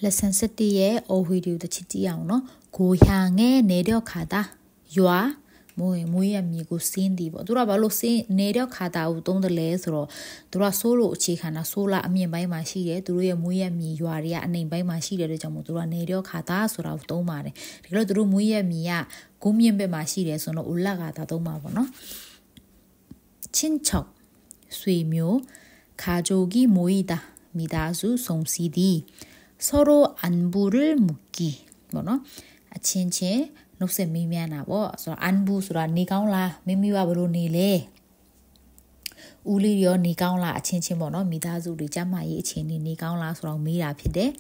Lesson 7의 어휘류도 치지 않노 고향에 내려가다 유아 뭐야 미고 신디버 누라 발로 신 내려가다 우동들레스로 누라 솔로 치카나 솔라 아미 바이 마시게 누루의 무야 미 유아리야 아니 바이 마시게 저 누라 내려가다 소라 우동 말에 그리고 누루 무야 미야 고미엔베 마시게 소노 올라가다 도 마보노 친척 수이묘 가족이 모이다 미다수 송시디 서로 안부를 묻기 뭐노 친친 녹색 미미하나 뭐 안부 소라 니가온라 미미와 버로 니레 우리요 니가온라 친친 뭐노 미다수리 자마이 친니 니가온라 소라 미라 ဖြစ်တယ်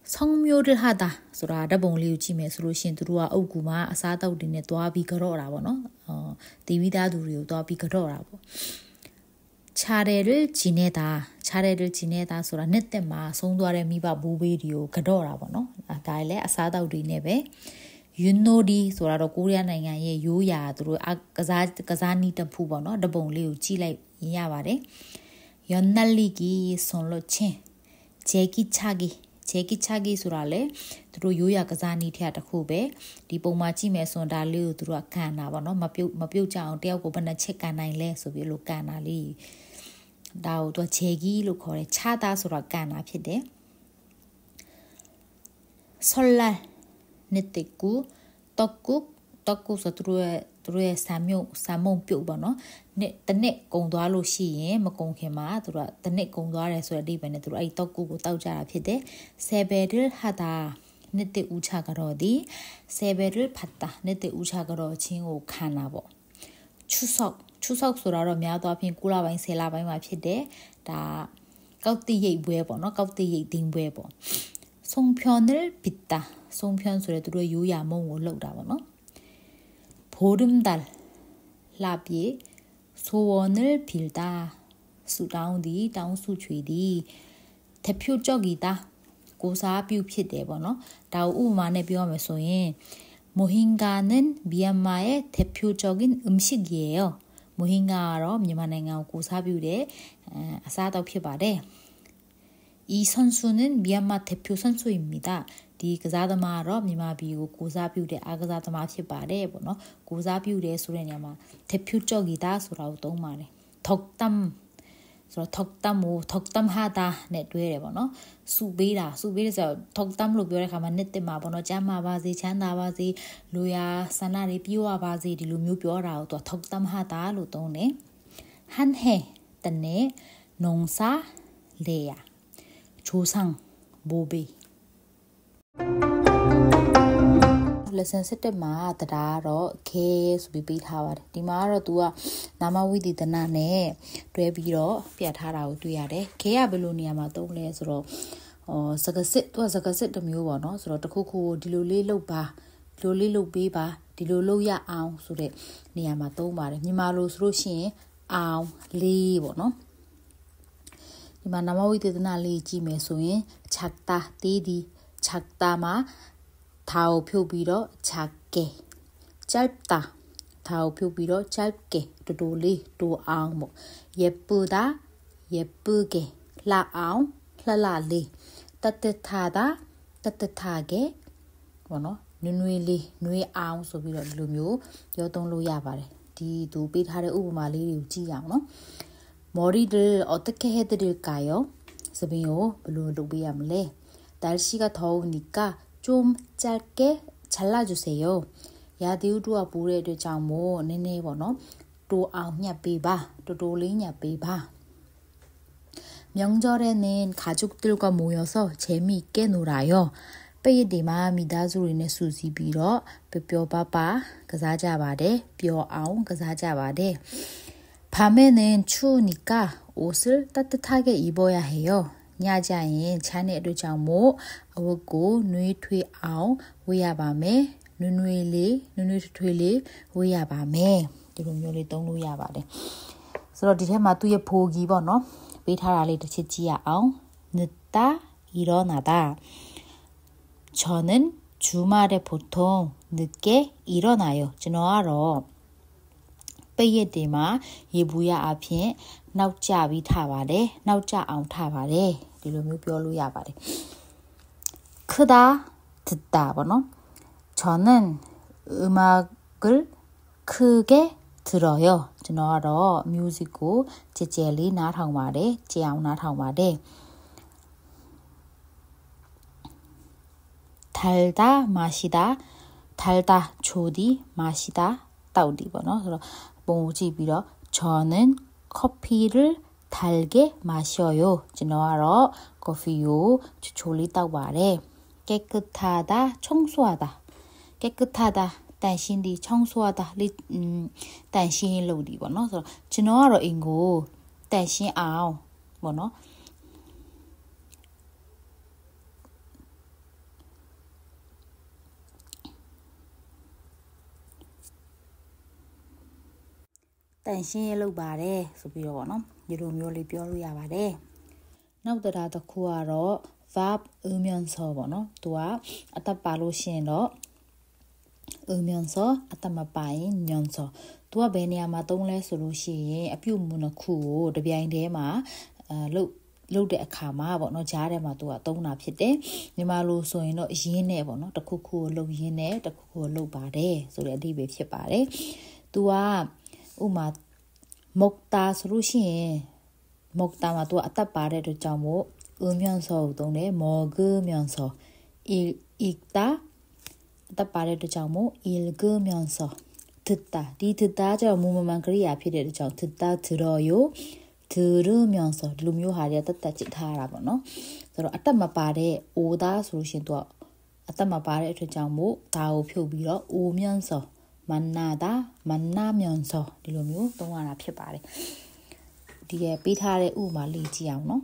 성묘를 하다 소라 더봉리ကြည့်မယ်ဆိုလို့ရှင်သူတို့ကအုတ်ကူမှာအစားတောက်တွေနဲ့တွားပြီးကြော့တာပေါ့နော်တီဗီသားသူတွေကိုတွားပြီးကြော့တာပေါ့ 차례를 지내다ဆိုတာနှစ်သက်မှာဆုံးသွားတဲ့မိဘဘိုးဘေးတွေကိုကြော့တာပေါ့နော်ဒါလည်းအစားတောက်တွေနဲ့ပဲ 윤놀이ဆိုတာတော့ကိုရီးယားနိုင်ငံရဲ့ရိုးရာသူတို့ကစားနည်းတစ်ခုပေါ့နော်တပုံလေးကိုကြည့်လိုက်ရပါတယ် 연날리기 손로친 제기차기ဆိုတာလေသူတို့ရိုးရာကစားနည်းထက်တစ်ခုပဲဒီပုံမှာကြည့်မယ်ဆိုရင်ဒါလေးကိုသူတို့ကကန်တာပေါ့နော်မပြုတ်ကြအောင်တယောက်ကိုဘယ်နှချက်ကန်နိုင်လဲဆိုပြီးလို့ကန်တာလေးဒါကိုသူ제기လို့ခေါ်တယ်ချတာဆိုတော့ကန်တာဖြစ်တယ် 설날 늦대꾸 떡국ဆိုသူတို့ရဲ့စာမုံပြုတ်ပေါ့နော်တနစ်ကုံသွားလို့ရှိရင်မကုံခင်မှာသူတို့ကတနစ်ကုံသွားတယ်ဆိုတဲ့အဓိပ္ပာယ်နဲ့သူတို့အဲ့떡국ကိုတောက်ကြတာဖြစ်တယ် 세배를 하다 늦대 우차 가러디 세배를 받다 늦대 우차 가러ချင်းကိုခံတာပေါ့ 추석ဆိုတာတော့များသောအားဖြင့်9လပိုင်း10လပိုင်းမှာဖြစ်တယ်ဒါကောက်တိရိတ်ပွဲပေါ့နော်ကောက်တိရိတ်တင်းပွဲပေါ့ 송편을 빚다 송편ဆိုတဲ့သူတို့ရိုးရာမုံကိုလှုပ်တာပေါ့နော် 보름달 라비 소원을 빌다 수다운디 다운수 죄디 대표적이다 고사뷰 ဖြစ်တယ်ပေါ့နော်ဒါကိုဥပမာနဲ့ပြောရမယ်ဆိုရင် 모힌가는 미얀마의 대표적인 음식이에요 모힌가ကတော့မြန်မာနိုင်ငံကိုကိုစားပြုတဲ့အစားအသောက်ဖြစ်ပါတယ် 이 선수는 미얀마 대표 선수입니다. 디ကစားသမားတော့မြန်မာပြည်ကိုကိုစားပြုတဲ့အားကစားသမားဖြစ်ပါတယ်ပေါ့နော်ကိုစားပြုတယ်ဆိုတဲ့နေရာမှာ 대표적이다ဆိုတာကိုသုံးပါတယ် 덕담ဆိုတော့ 덕담하다 နဲ့တွဲတယ်ပေါ့နော်စုပေးတယ်ဆိုတော့ 덕담လို့ပြောတဲ့အခါမှာနှစ်သက်မှာပေါ့နော်ကျမ်းမာပါစေချမ်းသာပါစေလူရာဆန္ဒတွေပြည့်ဝပါစေဒီလိုမျိုးပြောတာကိုသူက 덕담하다 လို့သုံးတယ် 한해တနေ့ 농사 레야 조상 모베 lesson 7မှာတရားတော့ခဲဆိုပြီးပေးထားပါတယ်ဒီမှာကတော့ तू ကနာမဝိသေသနနဲ့တွဲပြီးတော့ပြတ်ထားတာကိုတွေ့ရတယ်ခဲကဘယ်လိုနေရာမှာသုံးလဲဆိုတော့စကားစစ် तू ကစကားစစ်တစ်မျိုးပေါ့နော်ဆိုတော့တစ်ခုခုကိုဒီလိုလေးလုပ်ပါဒီလိုလေးလုပ်ပေးပါဒီလိုလုပ်ရအောင်ဆိုတဲ့နေရာမှာသုံးပါတယ်မြန်မာလိုဆိုလို့ရှိရင်အောင်လေးပေါ့နော်ဒီမှာနာမဝိသေသနလေးကြည့်မယ်ဆိုရင် 작다တေးဒီ 작다မှာဒါကိုဖြုတ်ပြီးတော့ 작게 짧다ဒါကိုဖြုတ်ပြီးတော့ 짧게တိုးလေးတိုးအောင်ပေါ့ 예쁘다 예쁘게လှအောင်လှလေး 따뜻하다 따뜻하게 ပေါ့နော်နွေးလေးနွေးအောင်ဆိုပြီးတော့ဒီလိုမျိုးပြောသုံးလို့ရပါတယ်ဒီသူပေးထားတဲ့ဥပမာလေးတွေကိုကြည့်အောင်နော် 머리를 어떻게 해드릴까요? 스빈요 별로 루비암래 날씨가 더우니까 좀 짧게 잘라주세요. 야디우두아 부레드 장모 네네 번호 또 아우냐 빼봐 또돌리냐 빼봐 명절에는 가족들과 모여서 재미있게 놀아요. 빼이디마 미다수리네 수지비러 뼈뼈바바 그사자바데 뼈아웅 그사자바데 밤에는 추우니까 옷을 따뜻하게 입어야 해요. 야자인 자네를 장모 어고 누이퇴아오 위야밤에 누누이퇴리 위야밤에 이런 요리 동로 야바래. 그래서 디테마 두의 보기 번호 베타라리 치지야오 늦다 일어나다. 저는 주말에 보통 늦게 일어나요. 저너하러 ပိတ်ရက်တွေမှာရေဘူးရအဖြစ်နောက်ကျပြီးထားပါတယ်နောက်ကျအောင်ထားပါတယ်ဒီလိုမျိုးပြောလို့ရပါတယ် 크다 듣다 번호 저는 음악을 크게 들어요. 저너러 뮤직고 제젤리 나랑 말해 제아우 나랑 말해 달다 마시다 달다 조디 마시다 따우디 번호 그래서 뭐지 빌어 저는 커피를 달게 마셔요. 저너러 커피요 조리 따우 말해 깨끗하다 청소하다 깨끗하다 단신디 청소하다 단신 로디 번호 그래서 저너러 인고 단신 아우 번호 단신 로 바래 ဆိုပြီးတော့ဗောနော်ဒီလိုမျိုးလေးပြောလို့ရပါတယ်နောက်တစ်ခုကတော့ verb 으면서 ဗောနော်သူကအတတ်ပါလို့ရှိရင်တော့ 으면서 အတတ်မပါရင် 면서 သူကဘယ်နေရာမှာသုံးလဲဆိုလို့ရှိရင်အပြုမှုနှစ်ခုကိုတပြိုင်တည်းမှာလုပ်တဲ့အခါမှာဗောနော်ကြားထဲမှာသူကသုံးတာဖြစ်တယ်မြန်မာလိုဆိုရင်တော့ရင်းနဲ့ဗောနော်တစ်ခုခုကိုလုပ်ရင်းနဲ့တစ်ခုခုကိုလုပ်ပါတယ်ဆိုတဲ့အဓိပ္ပာယ်ဖြစ်ပါတယ်သူကဥမာ먹다ဆိုလို့ရှိရင် 먹다မှာသူကအသက်ပါတဲ့အတွက်ကြောင့်မို့ 으면서 ကိုသုံးတယ် 먹으면서 읽다အသက်ပါတဲ့အတွက်ကြောင့်မို့ 읽으면서 듣다ဒီ 듣다ကြောင့်မူမမှန်ကရိယာဖြစ်တဲ့အတွက်ကြောင့် 듣다 들어요 들으면서 ဒီလိုမျိုးဟာတွေတက်တက်ကြည့်ထားရတာပေါ့နော်ဆိုတော့အသက်မပါတဲ့ 오다 ဆိုလို့ရှိရင်သူကအသက်မပါတဲ့အတွက်ကြောင့်မို့ဒါကိုဖြုတ်ပြီးတော့ 오면서 만나다 만나면서 ဒီလိုမျိုးသုံးရတာဖြစ်ပါတယ်ဒီရဲ့ပေးထားတဲ့ဥပမာလေးကြည့်အောင်နော်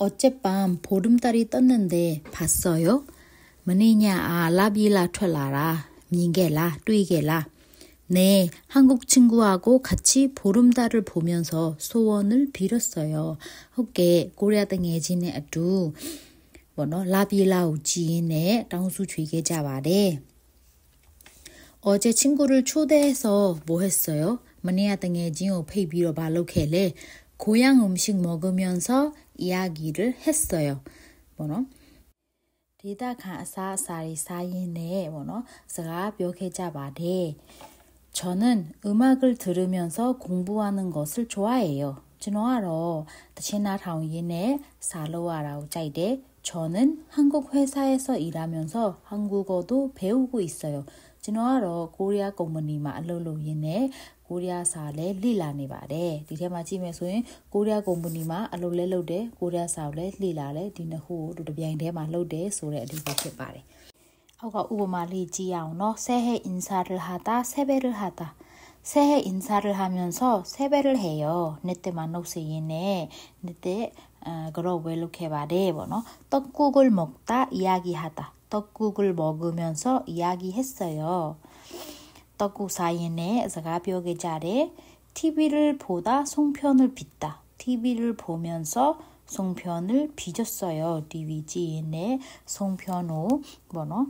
어젯밤 보름달이 떴는데 봤어요? 머니냐 라비라ထွက်လာတာ မြင်ခဲ့လား တွေ့ခဲ့လား 네, 한국 친구하고 같이 보름달을 보면서 소원을 빌었어요.ဟုတ်ကဲ့ ကိုရီးယားတငယ်ချင်းနဲ့အတူဘောနော်လာပြေလာကိုကြည်နဲ့တောင်းစုချွေခဲ့ကြပါတယ် 어제 친구를 초대해서 뭐 했어요? 머니야 땡에진호 페이비로 발로켈레 고향 음식 먹으면서 이야기를 했어요. 뭐노? 디다 가사사리 사이네 뭐노? 스가 벽해자바데 저는 음악을 들으면서 공부하는 것을 좋아해요. 진호하러 다치나 타운이네 살로와라우 짜이데 저는 한국 회사에서 일하면서 한국어도 배우고 있어요. 진호하러 코리아 컴퍼니마 알로로이네 코리아 사레 리라네 바데 디테마 찌메 소인 코리아 컴퍼니마 알로레 로데 코리아 사레 리라레 디네후 두တပြိုင်တည်းမှာလုပ်တယ်ဆိုတဲ့အဓိပ္ပာယ်ဖြစ်ပါတယ်အောက်ကဥပမာလေးကြည့်အောင်နော်새해 인사를 하다 세배를 하다 새해 인사를 하면서 세배를 해요 넷때만 녹세이네 넷때 그러고 이렇게 말해 뭐노 떡국을 먹다 이야기하다 떡국을 먹으면서 이야기했어요 떡국 사이네 자가벽에 자래 TV를 보다 송편을 빚다 TV를 보면서 송편을 빚었어요 DVG네 송편호 뭐노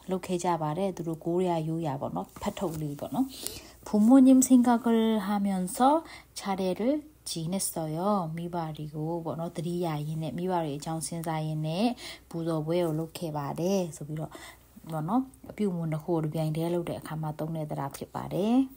이렇게 잡아래 두루 고리아 요야 뭐노 파토리 뭐노 부모님 생각을 하면서 차례를 지냈어요. 미바리고 뭐너 드리야이네 미바리 정신사이네 부도부에 이렇게 말해. 그래서 뭐너 뷰문의 호르 비행대 로데 가마 동네들 앞에 말해.